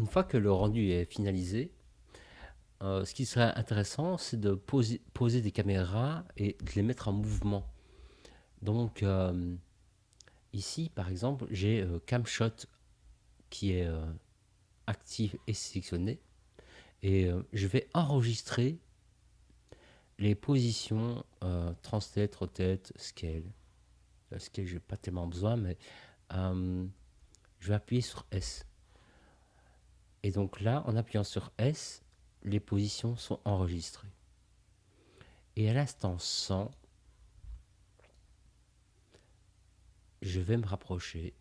une fois que le rendu est finalisé, ce qui serait intéressant, c'est de poser des caméras et de les mettre en mouvement. Donc, ici, par exemple, j'ai CamShot qui est actif et sélectionné. Et je vais enregistrer les positions translate, rotate, scale. Le scale, je n'ai pas tellement besoin, mais je vais appuyer sur S. Et donc là, en appuyant sur S, les positions sont enregistrées. Et à l'instant 100, je vais me rapprocher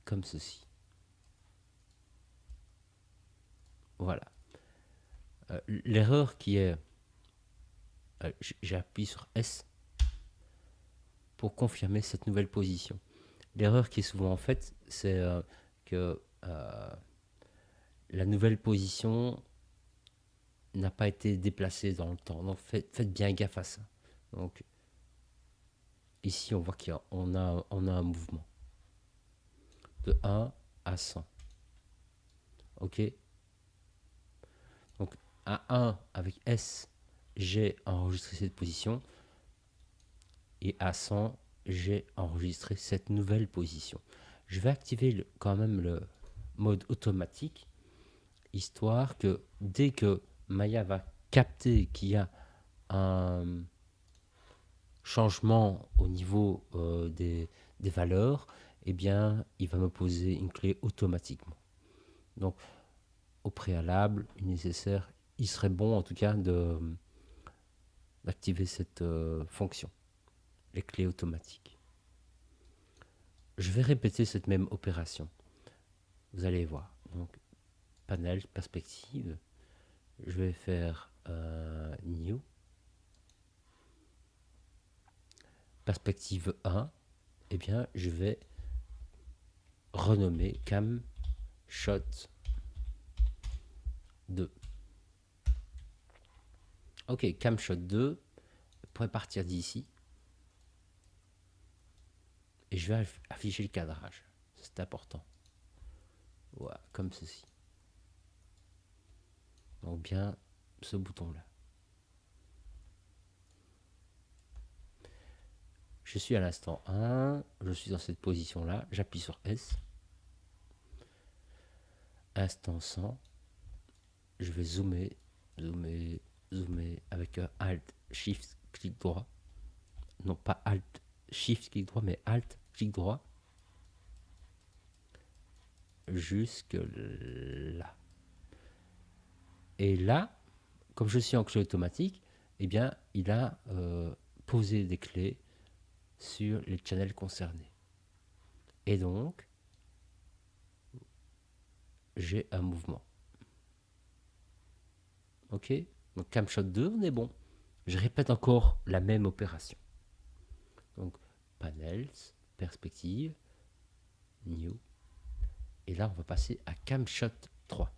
comme ceci. Voilà. L'erreur qui est... j'appuie sur S pour confirmer cette nouvelle position. L'erreur qui est souvent faite, c'est que la nouvelle position n'a pas été déplacée dans le temps. Donc faites bien gaffe à ça. Donc ici, on voit qu'on a un mouvement de 1 à 100. OK. Donc à 1, avec S, j'ai enregistré cette position. Et à 100, j'ai enregistré cette nouvelle position. Je vais activer quand même le mode automatique, histoire que dès que Maya va capter qu'il y a un changement au niveau des valeurs, eh bien, il va me poser une clé automatiquement. Donc, au préalable, nécessaire, il serait bon en tout cas d'activer cette fonction, les clés automatiques. Je vais répéter cette même opération. Vous allez voir. Donc, panel, perspective. Je vais faire New. Perspective 1. Eh bien, je vais renommer Cam Shot 2. Ok, Cam Shot 2. Je pourrais partir d'ici. Et je vais afficher le cadrage. C'est important. Voilà, comme ceci. Donc bien ce bouton-là. Je suis à l'instant 1. Je suis dans cette position-là. J'appuie sur S. Instant 100. Je vais zoomer, zoomer, zoomer avec Alt, Shift, clic droit. Non, pas Alt, Shift, clic droit, mais Alt, clic droit. Jusque là. Et là, comme je suis en clé automatique, eh bien, il a posé des clés sur les channels concernés. Et donc, j'ai un mouvement. Ok. Donc, CamShot 2, on est bon. Je répète encore la même opération. Donc, Panels, Perspective, New. Et là, on va passer à CamShot 3.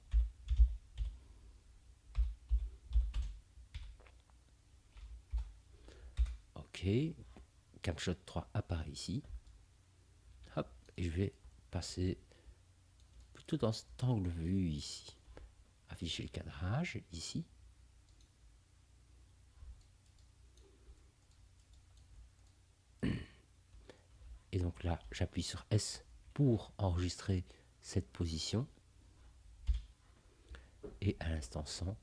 Ok. CamShot 3 apparaît ici. Hop. Et je vais passer plutôt dans cet angle vu ici. Afficher le cadrage ici. Et donc là, j'appuie sur S pour enregistrer cette position. Et à l'instant 100,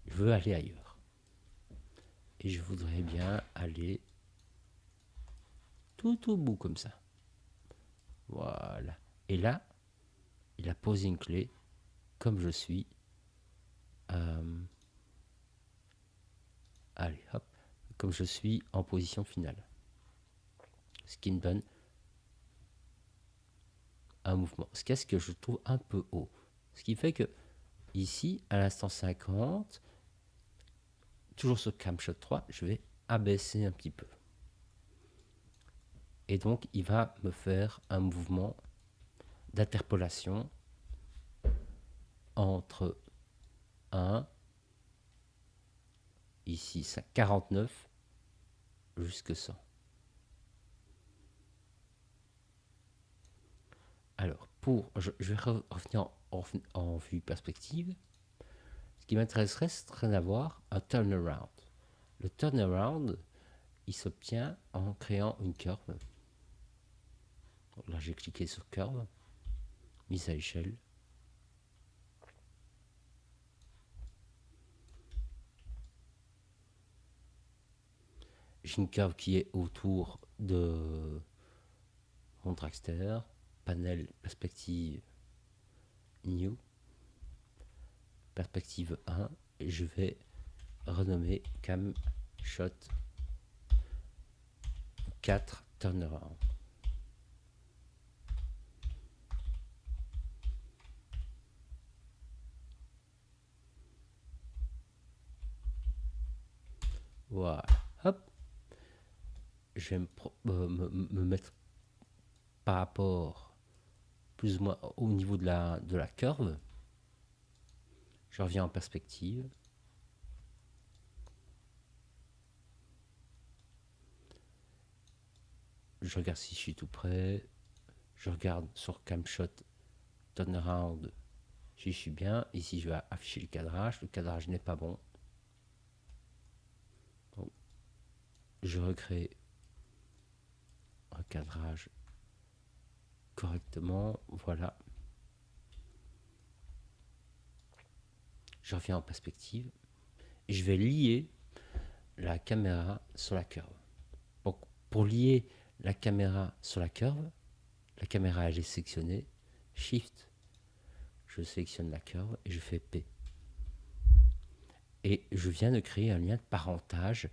je veux aller ailleurs. Et je voudrais bien aller tout au bout comme ça. Voilà. Et là, il a posé une clé comme je suis. Allez, hop. Comme je suis en position finale. Ce qui me donne un mouvement. Ce qu'est-ce que je trouve un peu haut. Ce qui fait que ici, à l'instant 50, toujours sur CamShot 3, je vais abaisser un petit peu. Et donc, il va me faire un mouvement d'interpolation entre 1, ici 49, jusque 100. Alors, je vais revenir en vue perspective. Ce qui m'intéresserait, c'est rien à voir un turnaround. Le turnaround, il s'obtient en créant une curve. Donc là, j'ai cliqué sur curve, mise à échelle. J'ai une curve qui est autour de mon dragster, panel perspective new, perspective 1, et je vais renommer cam shot 4 turnaround. Voilà, hop, je vais me mettre par rapport plus ou moins au niveau de la curve. Je reviens en perspective. Je regarde si je suis tout près. Je regarde sur camshot turnaround si je suis bien. Ici, je vais afficher le cadrage. Le cadrage n'est pas bon. Donc, je recrée un cadrage correctement. Voilà. Je reviens en perspective. Et je vais lier la caméra sur la curve. Donc, pour lier la caméra sur la curve, la caméra elle est sélectionnée. Shift, je sélectionne la curve et je fais P. Et je viens de créer un lien de parentage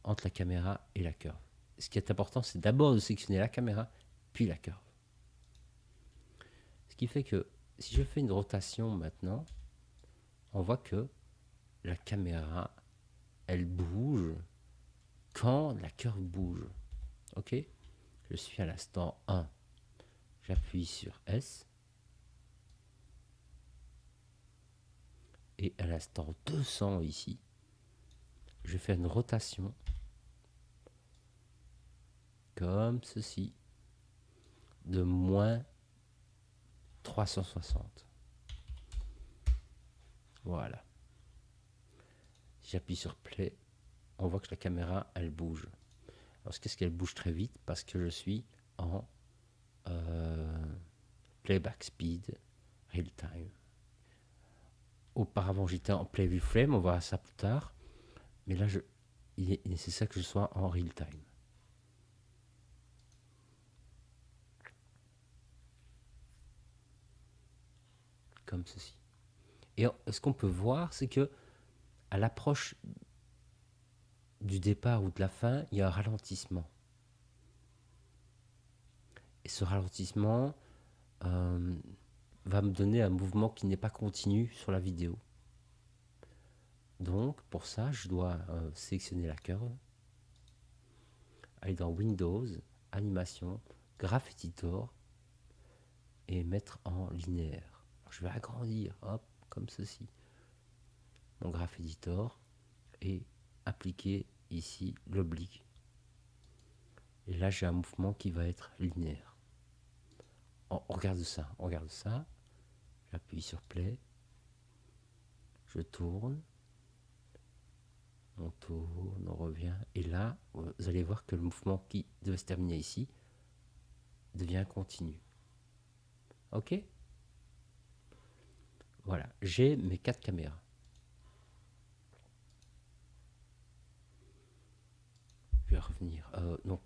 entre la caméra et la curve. Ce qui est important, c'est d'abord de sélectionner la caméra, puis la curve. Ce qui fait que si je fais une rotation maintenant, on voit que la caméra, elle bouge quand la curve bouge. Ok? Je suis à l'instant 1. J'appuie sur S. Et à l'instant 200 ici, je vais faire une rotation comme ceci de moins 360. Voilà. Si j'appuie sur play, on voit que la caméra, elle bouge. Alors, qu'est-ce qu'elle bouge très vite? Parce que je suis en playback speed real time. Auparavant, j'étais en play view frame, on verra ça plus tard. Mais là, il est nécessaire que je sois en real time. Comme ceci. Et ce qu'on peut voir, c'est que à l'approche du départ ou de la fin, il y a un ralentissement. Et ce ralentissement va me donner un mouvement qui n'est pas continu sur la vidéo. Donc, pour ça, je dois sélectionner la curve, aller dans Windows, Animation, Graph Editor, et mettre en linéaire. Alors, je vais agrandir, hop, comme ceci, mon Graph Editor, et appliquer ici l'oblique. Et là, j'ai un mouvement qui va être linéaire. On regarde ça, j'appuie sur Play, je tourne, on tourne, on revient, et là, vous allez voir que le mouvement qui devait se terminer ici devient continu. Ok? Voilà, j'ai mes 4 caméras. Je vais revenir. Donc,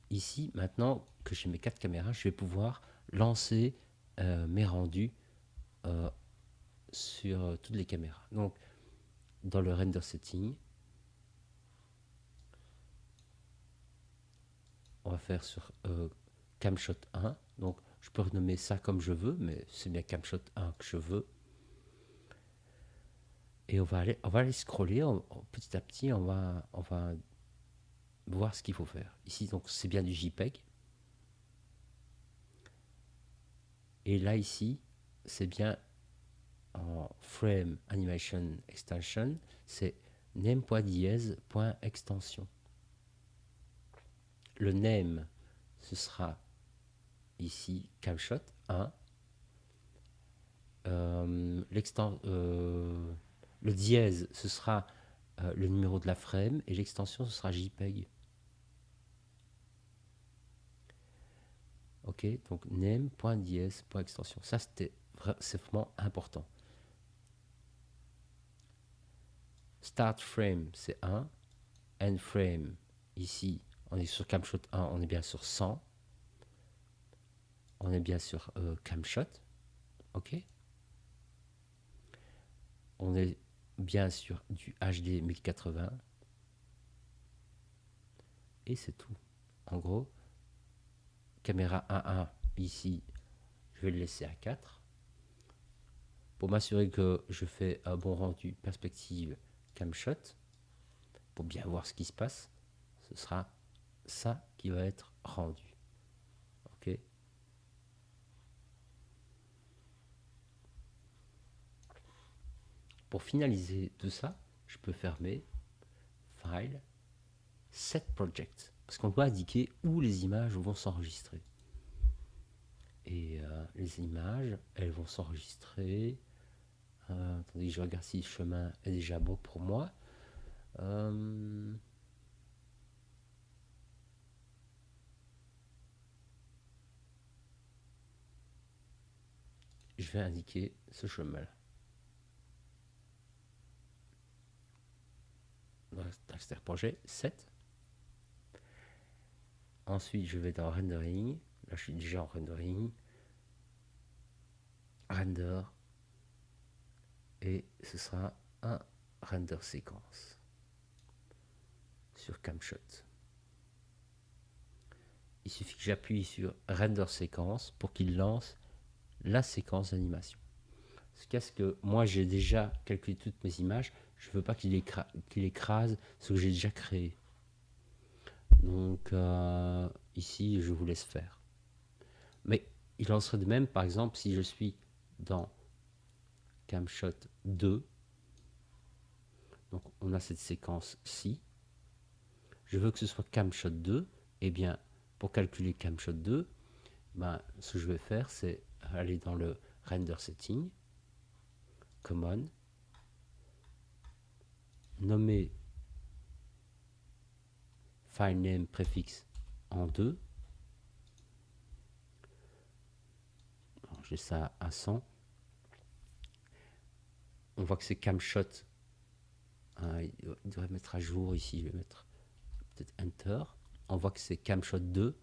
ici, maintenant que j'ai mes 4 caméras, je vais pouvoir lancer mes rendus sur toutes les caméras. Donc, dans le render setting, on va faire sur camshot 1. Donc, je peux renommer ça comme je veux, mais c'est bien camshot 1 que je veux. Et on va aller scroller petit à petit, on va voir ce qu'il faut faire. Ici, donc, c'est bien du JPEG. Et là, ici, c'est bien en frame animation extension, c'est name.dièse.extension. Le name, ce sera ici camshot 1. Le dièse, ce sera le numéro de la frame et l'extension, ce sera JPEG. Ok, donc name.dièse.extension. Ça, c'est vraiment important. Start frame, c'est 1. End frame, ici, on est sur Camshot 1, on est bien sur 100. On est bien sur Camshot. Ok. On est bien sur du HD 1080. Et c'est tout. En gros, caméra 1.1, ici, je vais le laisser à 4. Pour m'assurer que je fais un bon rendu perspective Camshot, pour bien voir ce qui se passe, ce sera ça qui va être rendu. Ok. Pour finaliser tout ça, je peux fermer File, Set Project, parce qu'on doit indiquer où les images vont s'enregistrer. Et les images, elles vont s'enregistrer. Attendez, je regarde si le chemin est déjà bon pour moi. Je vais indiquer ce chemin-là. Dans projet 7. Ensuite, je vais dans Rendering. Là, je suis déjà en Rendering. Render. Et ce sera un render séquence sur Camshot. Il suffit que j'appuie sur Render séquence pour qu'il lance la séquence d'animation. Qu'est-ce que moi j'ai déjà calculé toutes mes images, je veux pas qu'il écrase ce que j'ai déjà créé. Donc ici je vous laisse faire. Mais il en serait de même par exemple si je suis dans Camshot 2. Donc on a cette séquence-ci. Je veux que ce soit Camshot 2. Et bien pour calculer Camshot 2, ce que je vais faire c'est aller dans le Render Setting, Common, nommer file name préfixe en 2. J'ai ça à 100. On voit que c'est Camshot. Il devrait mettre à jour ici. Je vais mettre peut-être Enter. On voit que c'est Camshot 2.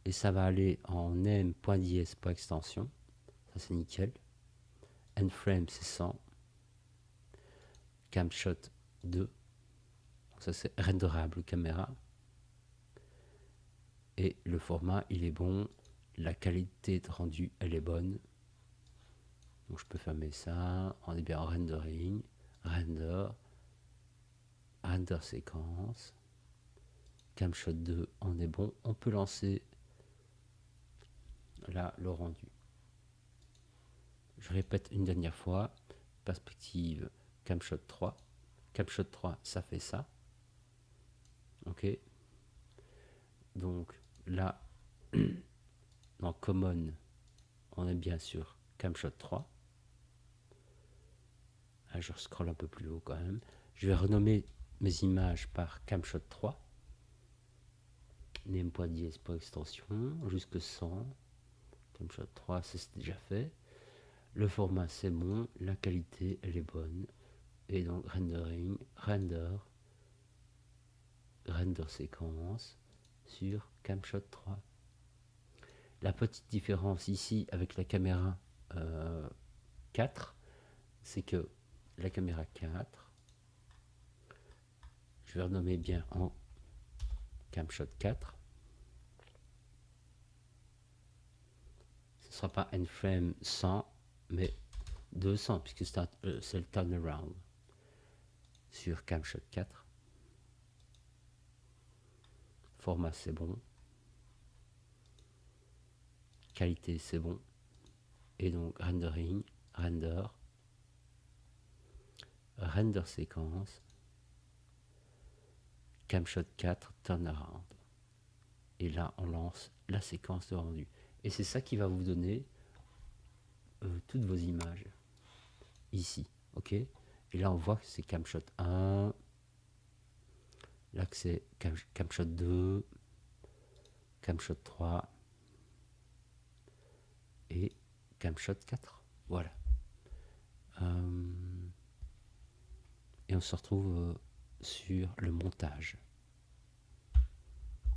Et ça va aller en name.dies.extension. Ça c'est nickel. Endframe c'est 100. Camshot 2. Donc ça c'est renderable caméra. Et le format il est bon. La qualité de rendu elle est bonne. Donc je peux fermer ça. On est bien en rendering. Render. Render séquence. Camshot 2, on est bon. On peut lancer là le rendu. Je répète une dernière fois. Perspective Camshot 3. Camshot 3, ça fait ça. Ok. Donc là, dans Common, on est bien sûr Camshot 3. Là, je scrolle un peu plus haut quand même. Je vais renommer mes images par Camshot 3. Name.dies.extension jusque 100. Camshot 3, c'est déjà fait. Le format c'est bon, la qualité elle est bonne. Et donc rendering, render séquence sur Camshot 3. La petite différence ici avec la caméra 4, c'est que la caméra 4, je vais renommer bien en Camshot 4. Ce ne sera pas Endframe 100, mais 200, puisque c'est le turnaround sur Camshot 4. Format c'est bon. Qualité c'est bon. Et donc rendering, render séquence, Camshot 4 turnaround. Et là on lance la séquence de rendu. Et c'est ça qui va vous donner toutes vos images ici, ok. Et là, on voit que c'est camshot 1, là que c'est camshot 2, camshot 3 et camshot 4. Voilà. Et on se retrouve sur le montage.